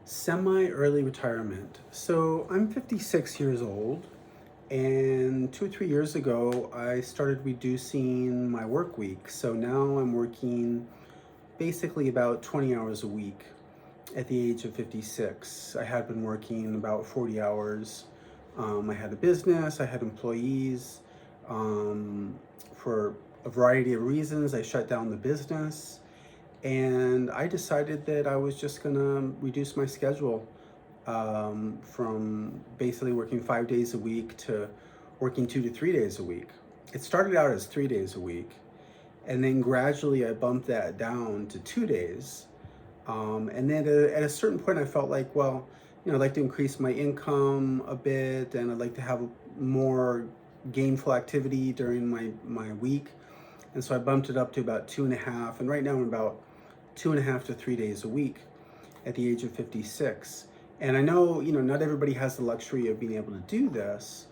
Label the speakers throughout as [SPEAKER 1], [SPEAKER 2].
[SPEAKER 1] Semi-early retirement. So I'm 56 years old, and 2 or 3 years ago, I started reducing my work week. So now I'm working basically about 20 hours a week at the age of 56. I had been working about 40 hours. I had a business, I had employees. Um, for a variety of reasons, I shut down the business and I decided that I was just gonna reduce my schedule from basically working 5 days a week to working 2 to 3 days a week. It started out as 3 days a week, and then gradually I bumped that down to 2 days. And then at a certain point, I felt like, well, I'd like to increase my income a bit, and I'd like to have more gainful activity during my week. And so I bumped it up to about 2.5. And right now I'm about 2.5 to 3 days a week at the age of 56. And I know, not everybody has the luxury of being able to do this,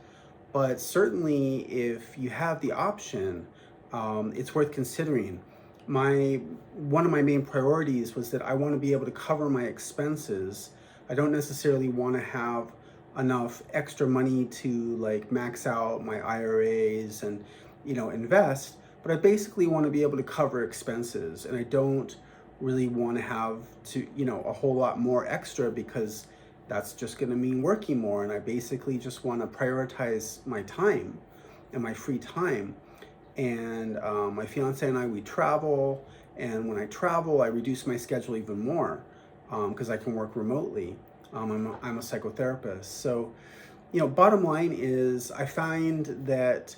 [SPEAKER 1] but certainly if you have the option, it's worth considering. One of my main priorities was that I want to be able to cover my expenses. I don't necessarily want to have enough extra money to like max out my IRAs and invest, but I basically want to be able to cover expenses, and I don't really want to have to a whole lot more extra, because that's just going to mean working more, and I basically just want to prioritize my time and my free time. And my fiance and I, we travel, and when I travel, I reduce my schedule even more because I can work remotely. I'm a psychotherapist. So, bottom line is I find that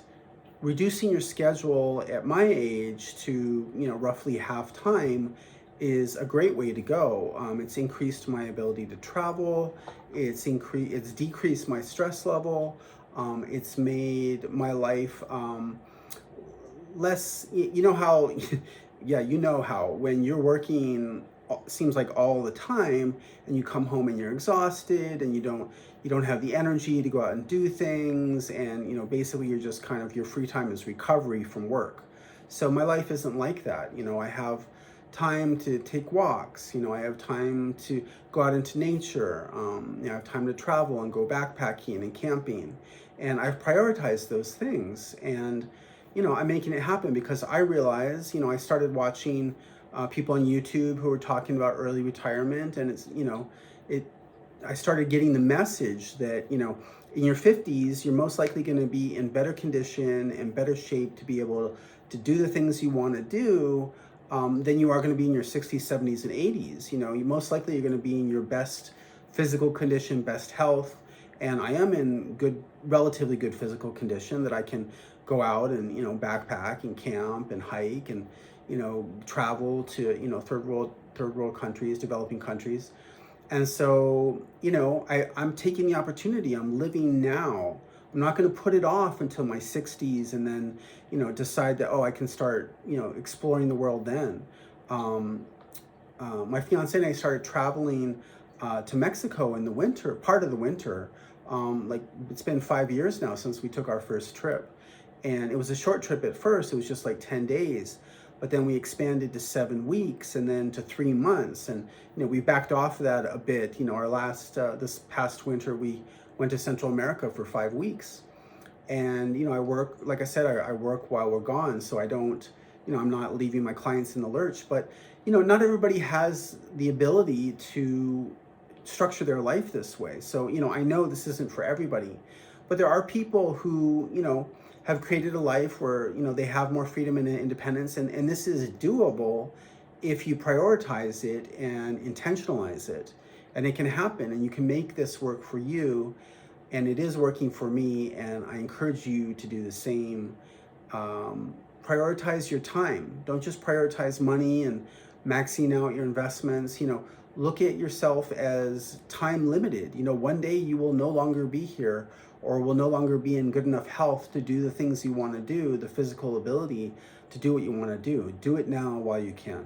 [SPEAKER 1] reducing your schedule at my age to, roughly half time is a great way to go. It's increased my ability to travel. It's decreased my stress level. It's made my life less. You know how, yeah, how when you're working, seems like all the time, and you come home and you're exhausted, and you don't have the energy to go out and do things, and basically you're just kind of, your free time is recovery from work. So my life isn't like that. I have time to take walks. I have time to go out into nature. I have time to travel and go backpacking and camping, and I've prioritized those things. And I'm making it happen because I realize, I started watching people on YouTube who were talking about early retirement, and it. I started getting the message that in your 50s, you're most likely going to be in better condition and better shape to be able to do the things you want to do than you are going to be in your 60s, 70s, and 80s. You most likely you're going to be in your best physical condition, best health, and I am in relatively good physical condition, that I can go out and backpack and camp and hike and travel to third world countries, developing countries. And so I'm taking the opportunity. I'm living now. I'm not going to put it off until my 60s and then decide that, I can start exploring the world then. My fiance and I started traveling to Mexico in the winter, part of the winter. Like, it's been 5 years now since we took our first trip. And it was a short trip at first. It was just like 10 days. But then we expanded to 7 weeks, and then to 3 months. And, we backed off that a bit. This past winter, we went to Central America for 5 weeks. And, I work, like I said, I work while we're gone. So I don't, I'm not leaving my clients in the lurch. But, not everybody has the ability to structure their life this way. So, I know this isn't for everybody, but there are people who, have created a life where, they have more freedom and independence. And this is doable if you prioritize it and intentionalize it. And it can happen, and you can make this work for you. And it is working for me. And I encourage you to do the same. Prioritize your time. Don't just prioritize money and maxing out your investments. Look at yourself as time limited. One day you will no longer be here, or will no longer be in good enough health to do the things you want to do, the physical ability to do what you want to do. Do it now while you can.